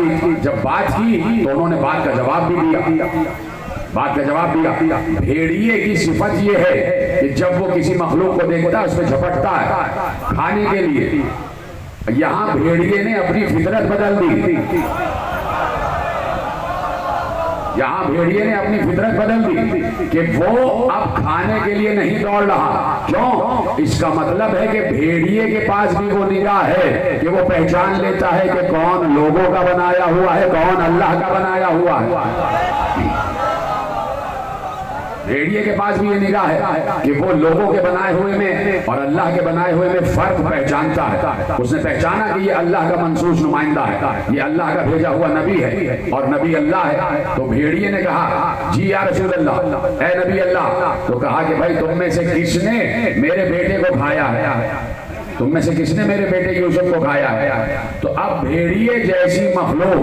की। जब बात की तो उन्होंने बात का जवाब भी दिया, बात का जवाब दिया। भेड़िए की सिफत ये है कि जब वो किसी मखलूक को देखता है उसमें झपटता है खाने के लिए। यहाँ भेड़िए ने अपनी फितरत बदल दी, यहाँ भेड़िए ने अपनी फितरत बदल दी कि वो अब खाने के लिए नहीं दौड़ रहा। क्यों? इसका मतलब है कि भेड़िए के पास भी वो निगाह है कि वो पहचान लेता है कि कौन लोगों का बनाया हुआ है, कौन अल्लाह का बनाया हुआ है। भेड़िए के पास भी ये निगाह है कि वो लोगों के बनाए हुए में और अल्लाह के बनाए हुए में फर्क पहचानता है। उसने पहचाना कि ये अल्लाह का मंसूस नुमाइंदा है, ये अल्लाह का भेजा हुआ नबी है और नबी अल्लाह है। तो भेड़िए ने कहा, जी या रसूल अल्लाह, ए नबी अल्लाह। तो कहा कि भाई तुम में से किसने मेरे बेटे को खाया है, तुम में से किसने मेरे बेटे यूसुफ को खाया है। तो अब भेड़िए जैसी मखलूक,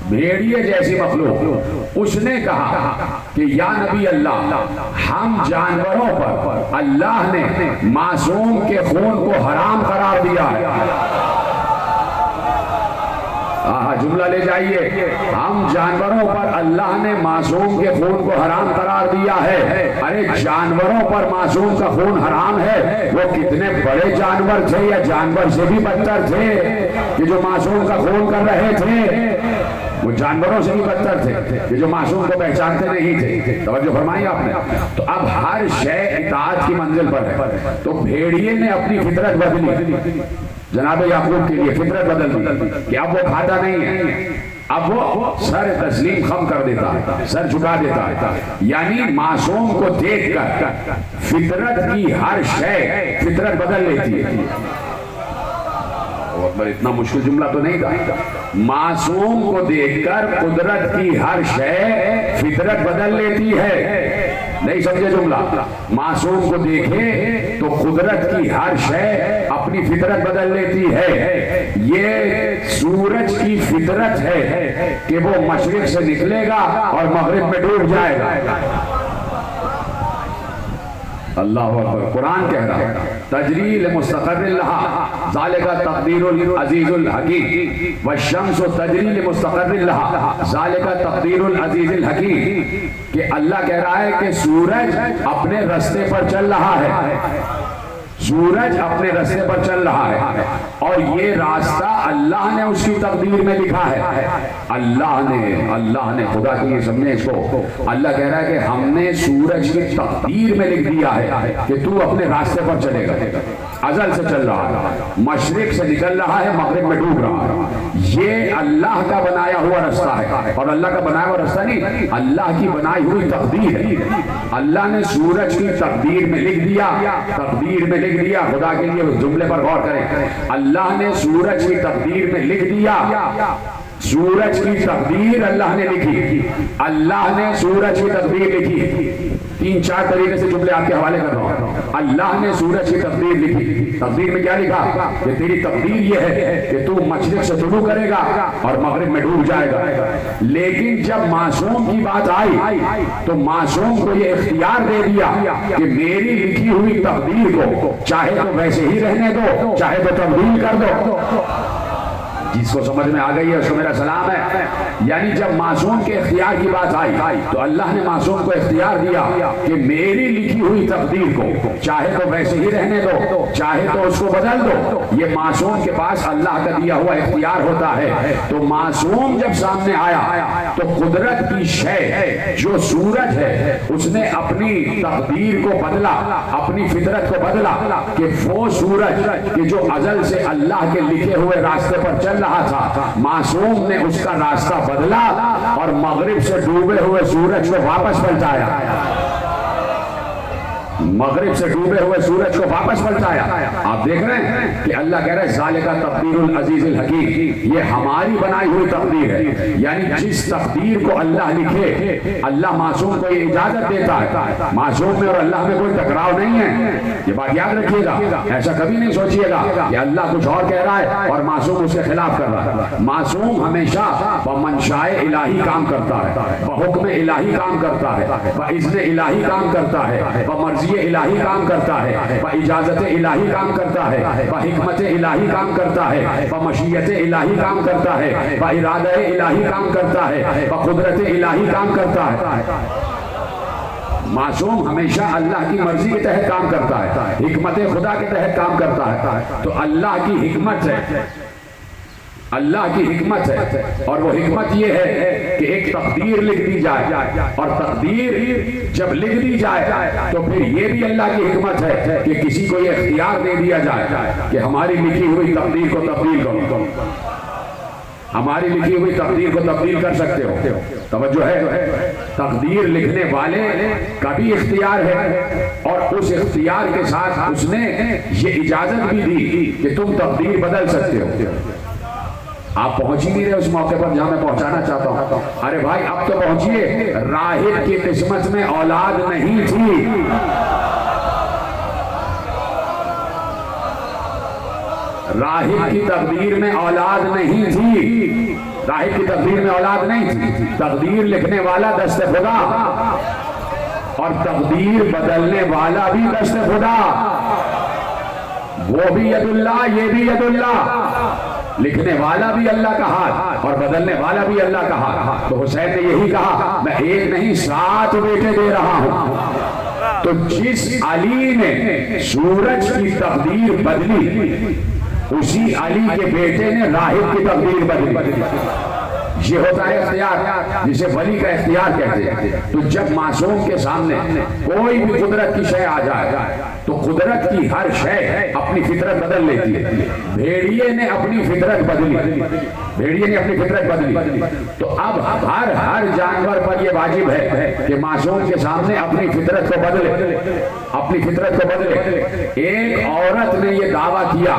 भेड़िए जैसी मखलूक उसने कहा कि या नबी अल्लाह, हम जानवरों पर अल्लाह ने मासूम के खून को हराम करार दिया है। जुमला ले जाइए, हम जानवरों पर अल्लाह ने मासूम के खून को हराम करार दिया है। अरे जानवरों पर मासूम का खून हराम है, वो कितने बड़े जानवर थे या जानवर से भी बदतर थे कि जो मासूम का खून कर रहे थे। वो जानवरों से भी बदतर थे कि जो मासूम को पहचानते नहीं थे। तवज्जो फरमाई आपने। तो अब हर शय इताअत की मंजिल पर है। तो भेड़िए ने अपनी फितरत बदली, जनाब याकूब के लिए फितरत बदल दी कि अब वो खाता नहीं है, अब वो सर तस्लीम खम कर देता है, सर झुका देता है। यानी मासूम को देखकर फितरत की हर शय फितरत बदल लेती है। और इतना मुश्किल जुमला तो नहीं था। मासूम को देखकर कुदरत की हर शय फितरत बदल लेती है। नहीं समझे जुमला? मासूम को देखे तो कुदरत की हर शय अपनी फितरत बदल लेती है। ये सूरज की फितरत है कि वो मशरिक से निकलेगा और मगरिब में डूब जाएगा। अल्लाह अकबर। कुरान कह रहा है तजरील मुस्तक़र्रिल लहा ज़ालिका तक़दीरुल अज़ीज़ुल हकीम वश्शम्सु तजरील मुस्तक़र्रिल लहा ज़ालिका तक़दीरुल अज़ीज़ुल हकीम। कि अल्लाह कह रहा है कि सूरज अपने रास्ते पर चल रहा है, सूरज अपने रास्ते पर चल रहा है और ये रास्ता अल्लाह ने उसकी तकदीर में लिखा है। अल्लाह ने खुदा की ये समझे इसको। अल्लाह कह रहा है कि हमने सूरज की तकदीर में लिख दिया है कि तू अपने रास्ते पर चलेगा। अजल से चल रहा है, मशरिक से निकल रहा है, मगरिब में डूब रहा है। ये अल्लाह का बनाया हुआ रास्ता है और अल्लाह का बनाया हुआ रास्ता नहीं, अल्लाह की बनाई हुई तकदीर है। अल्लाह ने सूरज की तकदीर में लिख दिया, तकदीर में लिख दिया। खुदा के लिए उस जुमले पर गौर करें। अल्लाह ने सूरज की तकदीर में लिख दिया, सूरज की तकदीर अल्लाह ने लिखी, अल्लाह ने सूरज की तकदीर लिखी। तीन चार तरीके से जुमले आपके हवाले कर रहा हूं। अल्लाह ने सूरज की तकदीर लिखी। तकदीर में क्या लिखा कि तेरी तकदीर ये है कि तू मशरिक से शुरू करेगा और मगरिब में डूब जाएगा। लेकिन जब मासूम की बात आई तो मासूम को ये इख्तियार दे दिया कि मेरी लिखी हुई तकदीर को चाहे तो वैसे ही रहने दो, चाहे तो तब्दील कर दो। जिसको समझ में आ गई है उसको मेरा सलाम है। यानी जब मासूम के इख्तियार की बात आई तो अल्लाह ने मासूम को इख्तियार दिया कि मेरी लिखी हुई तकदीर को चाहे तो वैसे ही रहने दो, चाहे तो उसको बदल दो। ये मासूम के पास अल्लाह का दिया हुआ इख्तियार होता है। तो मासूम जब सामने आया तो कुदरत की शय जो सूरज है उसने अपनी तकदीर को बदला, अपनी फितरत को बदला कि वो सूरज कि जो अजल से अल्लाह के लिखे हुए रास्ते पर चल रहा था, मासूम ने उसका रास्ता बदला और मगरिब से डूबे हुए सूरज को वापस पलटाया, मगरिब से डूबे हुए सूरज को वापस पलटाया। आप देख रहे हैं कि अल्लाह कह रहा है ज़ालिका तक़दीरुल अज़ीज़ुल हकीम, ये हमारी बनाई हुई तकदीर है। यानी जिस तकदीर को अल्लाह लिखे, अल्लाह मासूम को ये इजाजत देता है। मासूम में और अल्लाह में कोई टकराव नहीं है, ये बात याद रखिएगा। ऐसा कभी नहीं सोचिएगा कि अल्लाह कुछ और कह रहा है और मासूम उसके खिलाफ कर रहा है। मासूम हमेशा बमंशाए इलाही काम करता है, बहुक्म इलाही काम करता है, बइज़्न इलाही काम करता है, बमर्ज़ी इलाही काम करता है, व इजाजत इलाही काम करता है, व हिकमत इलाही काम करता है, व मशीयत इलाही काम करता है, व इरादा इलाही काम करता है, व कुदरत इलाही काम करता है। मासूम हमेशा अल्लाह की मर्जी के तहत काम करता है, हिकमत खुदा के तहत काम करता है। तो अल्लाह की हिकमत है, अल्लाह की हिकमत है, और वो हिकमत ये है कि एक तकदीर लिख दी जाए, और तकदीर जब लिख दी जाए तो फिर ये भी अल्लाह की हिकमत है कि किसी को ये इख्तियार दे दिया जाए कि हमारी लिखी हुई तकदीर को तब्दील करो, हमारी लिखी हुई तकदीर को तब्दील कर सकते हो। तवज्जो है, तकदीर लिखने वाले का भी इख्तियार है, और उस इख्तियार के साथ उसने ये इजाजत भी दी कि तुम तकदीर बदल सकते हो। आप पहुंच ही नहीं रहे उस मौके पर जहां मैं पहुंचाना चाहता हूं। अरे भाई अब तो पहुंचिए। राहिब की किस्मत में औलाद नहीं थी, राहिब की तकदीर में औलाद नहीं थी, राहिब की तकदीर में औलाद नहीं थी। तकदीर लिखने वाला दस्त खुदा, और तकदीर बदलने वाला भी दस्त खुदा। वो भी यदुल्लाह, ये भी यदुल्लाह। लिखने वाला भी अल्लाह का हाथ और बदलने वाला भी अल्लाह का हाथ। तो हुसैन ने यही कहा, मैं एक नहीं 7 बेटे दे रहा हूं। तो जिस अली ने सूरज की तकदीर बदली, उसी अली के बेटे ने राहिब की तकदीर बदली। ये होता है इख्तियार, जिसे वली का इख्तियार कहते हैं। तो जब मासूम के सामने कोई भी कुदरत की शय आ जाए तो कुदरत की हर शय अपनी फितरत बदल लेती है। भेड़िए ने अपनी फितरत बदली, भेड़िए ने अपनी फितरत बदली। तो अब हर जानवर पर यह वाजिब है कि मासूम के सामने अपनी फितरत को बदले, अपनी फितरत को बदले। एक औरत ने यह दावा किया,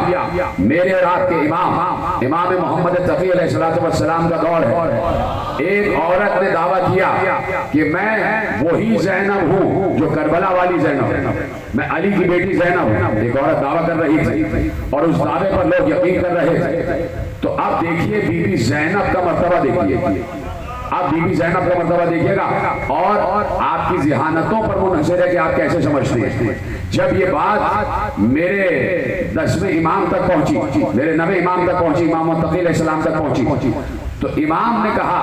मेरे और आपके इमाम मोहम्मद तकी अलैहिस्सलाम का दौर है। एक औरत ने दावा किया कि मैं वही ज़ैनब हूं जो करबला वाली ज़ैनब, मैं अली की बेटी ज़ैनब हूं। एक औरत दावा कर रही थी और उस दावे पर लोग यकीन कर रहे थे। तो अब देखिए बीबी ज़ैनब का मर्तबा देखिए, आप बीबी ज़ैनब का मर्तबा देखिएगा और आपकी ज़हानतों पर मुनहसर है कि आप कैसे समझते हैं। जब ये बात मेरे 10वें इमाम तक पहुंची, मेरे 9वें इमाम तक पहुंची, इमाम तकी अलैहिस्सलाम तक पहुंची, तो इमाम ने कहा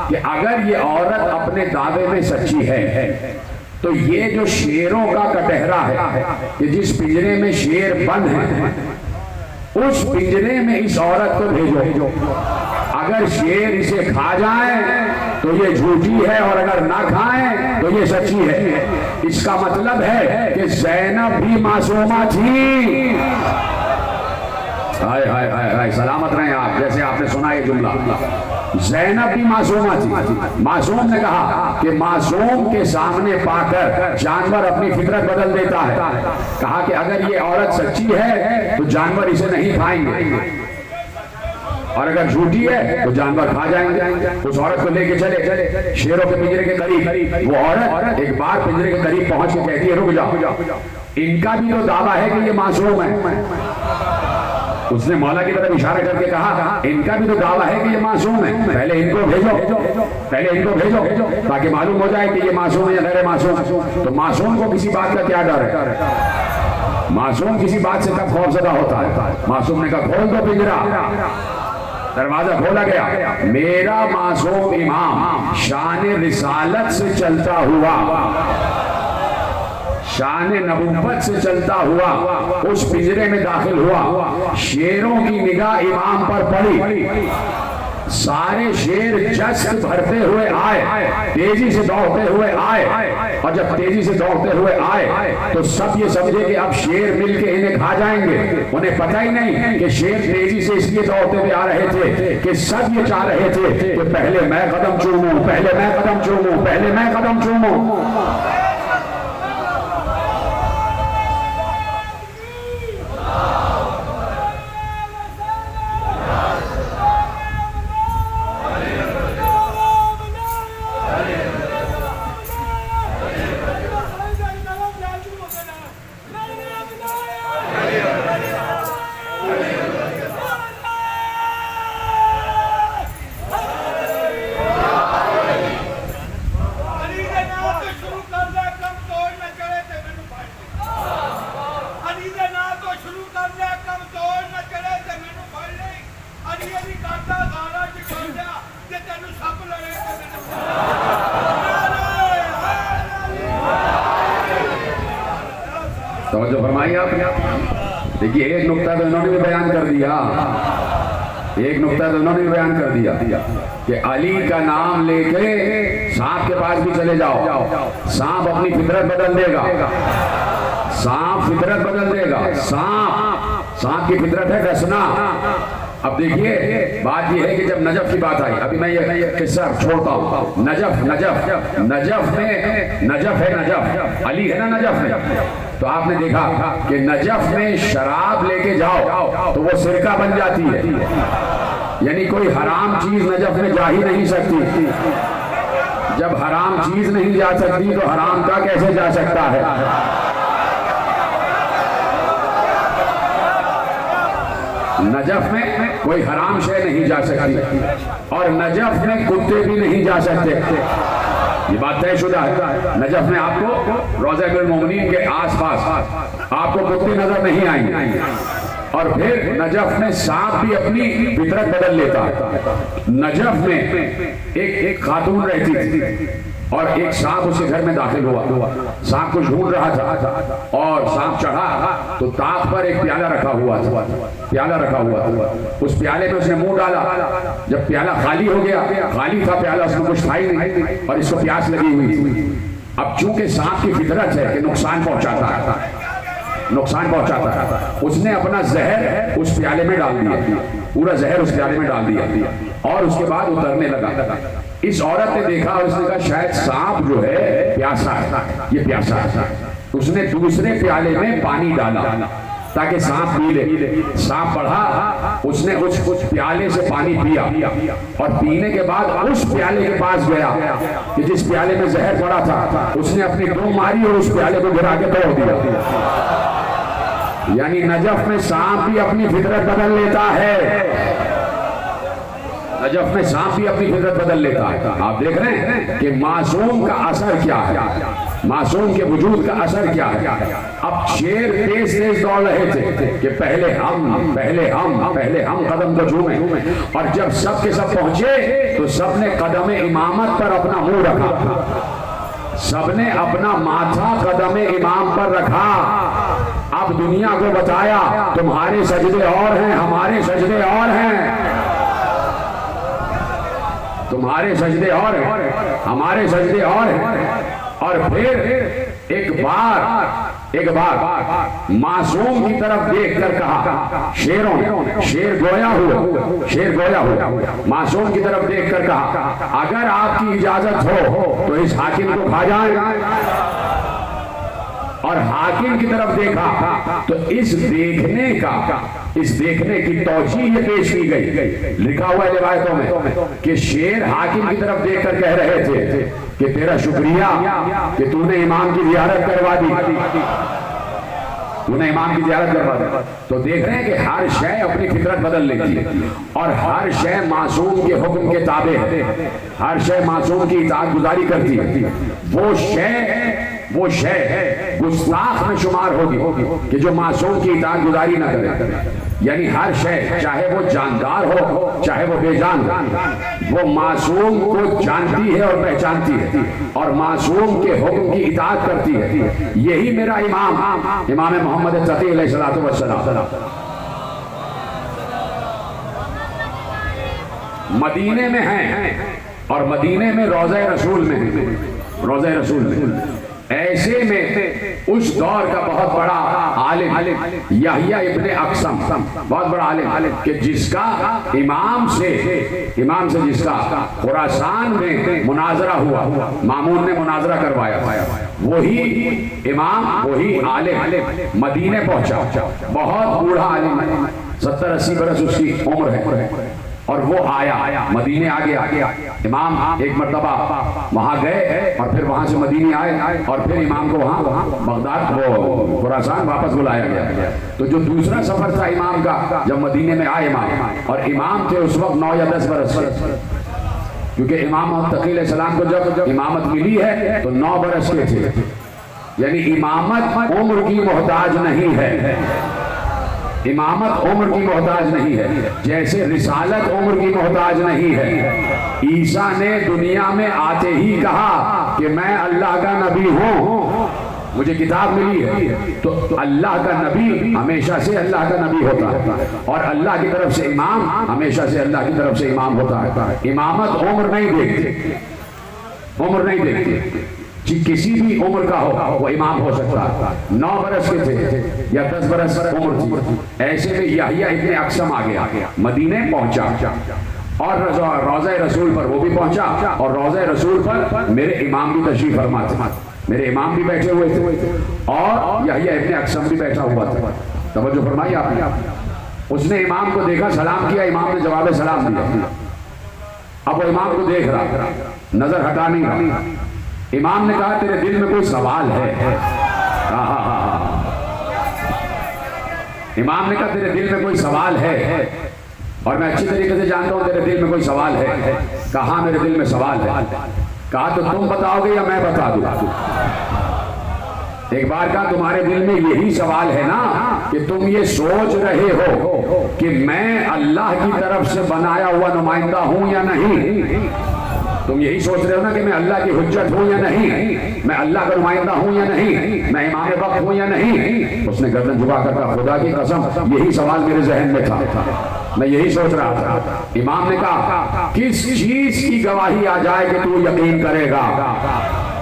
कि अगर ये औरत अपने दावे में सच्ची है तो ये जो शेरों का कटहरा है कि जिस पिंजरे में शेर बंद है, उस पिंजरे में इस औरत को भेजो। अगर शेर इसे खा जाए तो ये झूठी है, और अगर ना खाएं तो ये सच्ची है। इसका मतलब है कि ज़ैनब भी मासूमा थी। हाय हाय हाय हाय, सलामत रहे आप। जैसे आपने सुना ये जुमला, ज़ैनब भी मासूमा थी। मासूम ने कहा कि मासूम के सामने पाकर जानवर अपनी फितरत बदल देता है। कहा कि अगर ये औरत सच्ची है तो जानवर इसे नहीं खाएंगे, और अगर झूठी है तो जानवर खा जाएंगे। उस औरत को लेके चले शेरों के पिंजरे के करीब। वो औरत एक बार पिंजरे के करीब पहुंच के कहती है, रुक जाओ, इनका भी तो दावा है कि ये मासूम है। उसने मौला की तरफ इशारा करके कहा, इनका भी तो दावा है कि ये मासूम है, पहले इनको भेजो, पहले इनको भेजो ताकि मालूम हो जाए कि ये मासूम है या गैर मासूम। तो मासूम को किसी बात का क्या डर है? मासूम किसी बात से कब खौफजदा होता है? मासूम ने कहा, खोल दो पिंजरा। दरवाजा खोला गया। मेरा मासूम इमाम शान रिसालत से चलता हुआ, शान नबुव्वत से चलता हुआ उस पिंजरे में दाखिल हुआ। शेरों की निगाह इमाम पर पड़ी। सारे शेर जश्न भरते हुए आए, तेजी से दौड़ते हुए आए, और जब तेजी से दौड़ते हुए आए तो सब ये समझे कि अब शेर मिलके इन्हें खा जाएंगे। उन्हें पता ही नहीं कि शेर तेजी से इसलिए दौड़ते हुए आ रहे थे कि सब ये चाह रहे थे कि पहले मैं कदम चूमूं, पहले मैं कदम चूमूं, पहले मैं कदम चूमूं। तवज्जो फरमाइए आप। देखिए एक नुक्ता तो इन्होंने भी बयान कर दिया, एक नुक्ता तो इन्होंने भी बयान कर दिया कि अली का नाम लेके सांप के पास भी चले जाओ, सांप अपनी फितरत बदल देगा, सांप फितरत बदल देगा। सांप की फितरत है डसना। अब देखिए बात यह है कि जब नजफ की बात आई, अभी मैं ये किस्सा छोड़ता हूँ। नजफ है, नजफ अली है ना नजफ में। तो आपने देखा कि नजफ में शराब लेके जाओ तो वो सिरका बन जाती है, यानी कोई हराम चीज नजफ में जा ही नहीं सकती। जब हराम चीज नहीं जा सकती तो हराम का कैसे जा सकता है? नजफ में कोई हराम शय नहीं जा सकती और नजफ में कुत्ते भी नहीं जा सकते। ये बात तयशुदा है। नजफ में आपको रोज़ा अमीरुल मोमिनीन के आसपास आपको कुत्ते नजर नहीं आएंगे। और फिर नजफ में सांप भी अपनी फितरत बदल लेता है। नजफ में एक खातून रहती थी और एक सांप उसके घर में दाखिल हुआ। सांप को ढूंढ रहा था और सांप चढ़ा तो ताक पर एक प्याला रखा हुआ था। उस प्याले में उसने मुंह डाला। जब प्याला खाली हो गया, खाली था प्याला, उसमें कुछ था ही नहीं और इसको प्यास लगी हुई थी। अब चूंकि सांप की फितरत है कि नुकसान पहुंचाता है, उसने अपना जहर उस प्याले में डाल दिया, पूरा जहर उस प्याले में डाल दिया और उसके बाद उतरने लगा। इस औरत ने देखा और उसने कहा शायद सांप जो है प्यासा है, ये प्यासा है। उसने दूसरे प्याले में पानी डाला ताकि सांप पी ले। सांप बढ़ा, उसने उस प्याले से पानी पिया और पीने के बाद उस प्याले के पास गया कि जिस प्याले में जहर पड़ा था। उसने अपनी डूब मारी और उस प्याले को गिरा के तोड़ दिया। यानी नजफ में सांप भी अपनी फितरत बदल लेता है। नजफ में सांप भी अपनी फितरत बदल लेता है। आप देख रहे हैं कि मासूम का असर क्या है, मासूम के वजूद का असर क्या है। अब शेर तेज दौड़ रहे थे कि पहले हम कदम को झूमे और जब सब के सब पहुंचे तो सबने कदम इमामत पर अपना मुंह रखा, सबने अपना माथा कदम इमाम पर रखा। अब दुनिया को बताया तुम्हारे सजदे और हैं, हमारे सजदे और हैं, तुम्हारे सजदे और हैं, हमारे सजदे और हैं। और फिर एक बार मासूम की तरफ देखकर कहा, शेर गोया हुआ, मासूम की तरफ देखकर कहा अगर आपकी इजाजत हो तो इस हाकिम को खा जाए। और हाकिम की तरफ देखा तो इस देखने की तौजीह ये पेश की गई। लिखा हुआ है रिवायतों में कि शेर हाकिम की तरफ देखकर कह रहे थे कि तेरा शुक्रिया कि तूने इमाम की ज़ियारत करवा दी, तो देख रहे हैं कि हर शय अपनी फितरत बदल लेती है और हर शय मासूम के हुक्म के ताबे है, हर शय मासूम की इताअत गुजारी करती है। वो शय गुस्ताख में शुमार होगी कि जो मासूम की इताअत गुजारी न करे। यानी हर शय चाहे वो जानदार हो चाहे वो बेजान हो, वो मासूम को जानती है और पहचानती है और मासूम के हुक्म की इताअत करती है। यही मेरा इमाम मोहम्मद तकी अलैहिस्सलातु वस्सलाम मदीने में है और मदीने में रोज़ा रसूल में ऐसे में उस दौर का बहुत बड़ा आलिम यहया इब्ने अक़सम, बहुत बड़ा आलिम कि जिसका इमाम से जिसका खुरासान में मुनाजरा हुआ, मामून ने मुनाजरा करवाया, वही इमाम वही आलिम मदीने पहुंचा। बहुत बूढ़ा आलिम, 70-80 बरस उसकी उम्र है और वो आया मदीने आ गया। इमाम एक मर्तबा वहां गए और फिर वहां से मदीने आए और फिर इमाम को वहां बगदाद वो खुरासान वापस बुलाया गया। तो जो दूसरा सफर था इमाम का, जब मदीने में आए इमाम, और इमाम थे उस वक्त 9 या 10 बरस, क्योंकि इमाम तकी अलैहिस्सलाम को जब इमामत मिली है तो 9 बरस के थे। यानी इमामत उम्र की मोहताज नहीं है, इमामत उम्र की मोहताज नहीं है, जैसे रिसालत उम्र की मोहताज नहीं है। ईसा ने दुनिया में आते ही कहा कि मैं अल्लाह का नबी हूँ, मुझे किताब मिली है। तो अल्लाह का नबी हमेशा से अल्लाह का नबी होता है, और अल्लाह की तरफ से इमाम हमेशा से अल्लाह की तरफ से इमाम होता है। इमामत उम्र नहीं देखती, उम्र नहीं देखती, किसी भी उम्र का हो वो इमाम हो सकता है। 9 बरस के थे या 10 बरस उम्र थी, ऐसे में यहया इब्ने अक्सम आ गया, मदीने पहुंचा और रोज़ा रसूल पर वो भी पहुंचा, और रोज़ा रसूल पर मेरे इमाम भी तशरीफ फरमा थे, मेरे इमाम भी बैठे हुए थे, और यहया इब्ने अक्सम भी बैठा हुआ था। तवज्जो फरमाई आपने। उसने इमाम को देखा, सलाम किया, इमाम ने जवाब सलाम दिया। अब वो इमाम को देख रहा, नजर हटा नहीं रहा। इमाम ने कहा तेरे दिल में कोई सवाल है? इमाम ने कहा तेरे दिल में कोई सवाल है? और मैं अच्छी तरीके से जानता हूं तेरे दिल में कोई सवाल है। कहा मेरे दिल में सवाल है। कहा तो तुम बताओगे या मैं बता दूं? एक बार कहा तुम्हारे दिल में यही सवाल है ना कि तुम ये सोच रहे हो कि मैं अल्लाह की तरफ से बनाया हुआ नुमाइंदा हूं या नहीं? तुम यही सोच रहे हो ना कि मैं अल्लाह की हुज्जत हूं या नहीं, मैं अल्लाह का नुमाइंदा हूं या नहीं, मैं इमाम वक्त हूं या नहीं? उसने गर्दन झुका कर कहा खुदा की कसम यही सवाल मेरे जहन में था, मैं यही सोच रहा था। इमाम ने कहा किस चीज की गवाही आ जाए कि तू यकीन करेगा?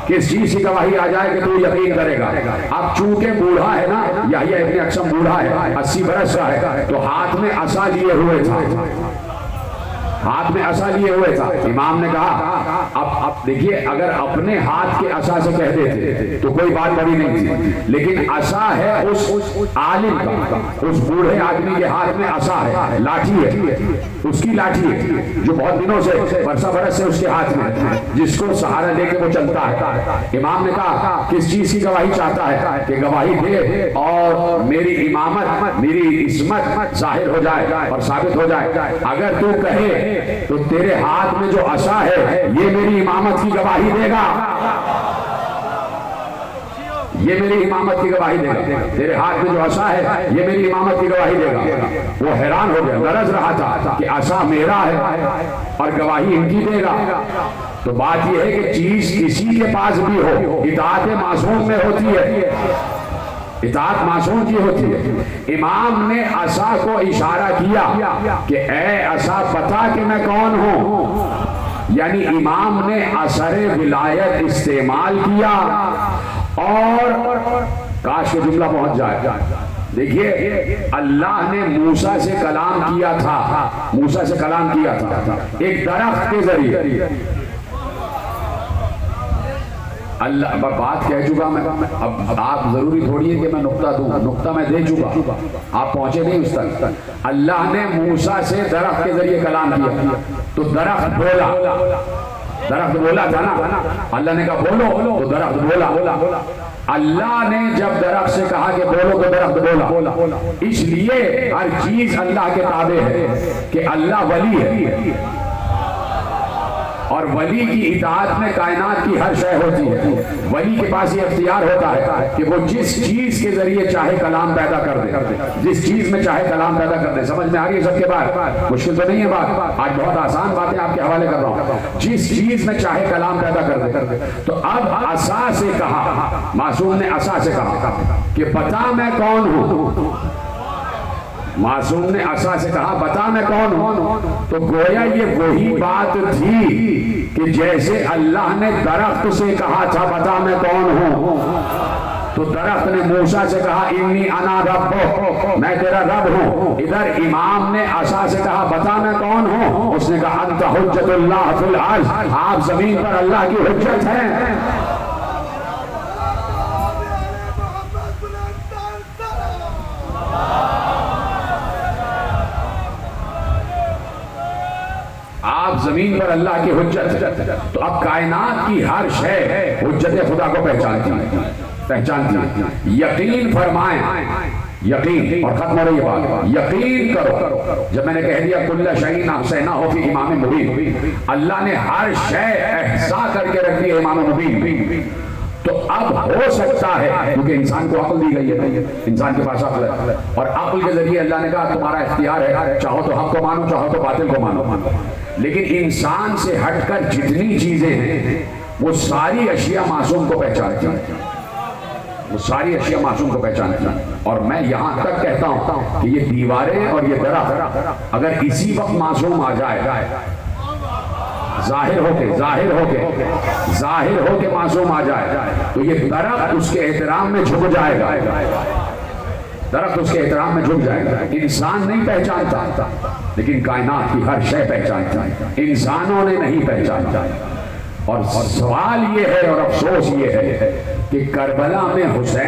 किस चीज की गवाही आ जाए कि तू यकीन करेगा? अब चूंकि बूढ़ा है ना, यहया इब्ने अक्सम बूढ़ा है, 80 बरस का है, तो हाथ में असा लिए हुए था, हाथ में असा लिए हुए था। इमाम ने कहा अब देखिए, अगर अपने हाथ के असा से कह देते तो कोई बात बड़ी नहीं थी, लेकिन असा है उस आलिम का, उस बूढ़े आदमी के हाथ में असा है, लाठी है, उसकी लाठी है जो बहुत दिनों से बरसा बरस से उसके हाथ में, जिसको सहारा लेके वो चलता है। इमाम ने कहा किस चीज की गवाही चाहता है कि गवाही दे और मेरी इमामत, मेरी इस्मत जाहिर हो जाए और साबित हो जाए। अगर तू कहे तो तेरे हाथ में जो असा है ये मेरी इमामत की गवाही देगा, ये मेरी इमामत की गवाही देगा। तेरे हाथ में जो असा है ये मेरी इमामत की गवाही देगा। वो हैरान हो गया, गरज रहा था कि असा मेरा है और गवाही इनकी देगा। तो बात यह है कि चीज किसी के पास भी हो, इताअत मासूम में होती है, इताअत मासूम की होती है। इमाम ने असा को इशारा किया कि ए असा बता कि मैं कौन हूं, यानी इमाम ने असरे विलायत इस्तेमाल किया। और काश के जुमला पहुंच जाए। देखिए अल्लाह ने मूसा से कलाम किया था, मूसा से कलाम किया था एक दरख्त के जरिए। अल्लाह बात कह चुका मैं, अब आप जरूरी थोड़ी है कि मैं नुक्ता दूं, नुक्ता मैं दे चुका, आप पहुंचे नहीं उस तक। अल्लाह ने मूसा से दरख्त के जरिए कलाम किया, तो दरख्त बोला, दरख्त बोला था ना, अल्लाह ने कहा बोलो तो दरख्त बोला। अल्लाह ने जब दरख्त से कहा कि बोलो तो दरख्त बोला। इसलिए हर चीज अल्लाह के ताबे है कि अल्लाह वली है, और वली की इताअत में कायनात की हर शय होती है। वली के पास ये इख्तियार होता है कि वो जिस चीज के जरिए चाहे कलाम पैदा कर दे, जिस चीज में चाहे कलाम पैदा कर दे। समझ में आ रही है सबके बात? मुश्किल तो नहीं है बात, आज बहुत आसान बातें आपके हवाले कर रहा हूँ। जिस चीज में चाहे कलाम पैदा कर दे। तो अब असा से कहा, मासूम ने असा से कहा कि बता मैं कौन हूं। मासूम ने असा से कहा बता मैं कौन हूं। तो गोया ये वही बात थी कि जैसे अल्लाह ने दरख्त से कहा था बता मैं कौन हूं, तो दरख्त ने मूसा से कहा इन्नी अना रब्बुक, मैं तेरा रब हूं। इधर इमाम ने असा से कहा बता मैं कौन हूं, उसने कहा अंता हुज्जतुल्लाह फिल अर्ज़, आप जमीन पर अल्लाह की हुज्जत हैं। आप जमीन पर अल्लाह की हुज्जत है। तो अब कायनात की हर शय हुज्जत खुदा को पहचानती है। यकीन फरमाएं, यकीन, और खत्म हो रही बात, यकीन करो। जब मैंने कह दिया कुल्ला शैइन अहसैना हो फी इमाम मुबीन, अल्लाह ने हर शय एहसा करके रख दी इमाम मुबीन। तो अब हो सकता है, क्योंकि इंसान को अक्ल दी गई है, इंसान के पास अक्ल है, और अक्ल के जरिए अल्लाह ने कहा तुम्हारा इख्तियार है, चाहो तो हक को मानो चाहो तो बातिल को मानो। लेकिन इंसान से हटकर जितनी चीजें हैं वो सारी अशिया मासूम को पहचानती हैं। वो सारी अशिया मासूम को पहचानती हैं। और मैं यहाँ तक कहता हूँ कि ये दीवारें और ये दरख्त अगर इसी वक्त मासूम आ जाए, जाहिर होके मासूम आ जाए, तो ये दरख्त उसके एहतराम में झुक जाएगा, दरख्त उसके एहतराम में झुक जाएगा। इंसान नहीं पहचानता, लेकिन कायनात की हर शय पहचानती, इंसानों ने नहीं पहचाना। और सवाल ये है और अफसोस ये है कि करबला में हुसैन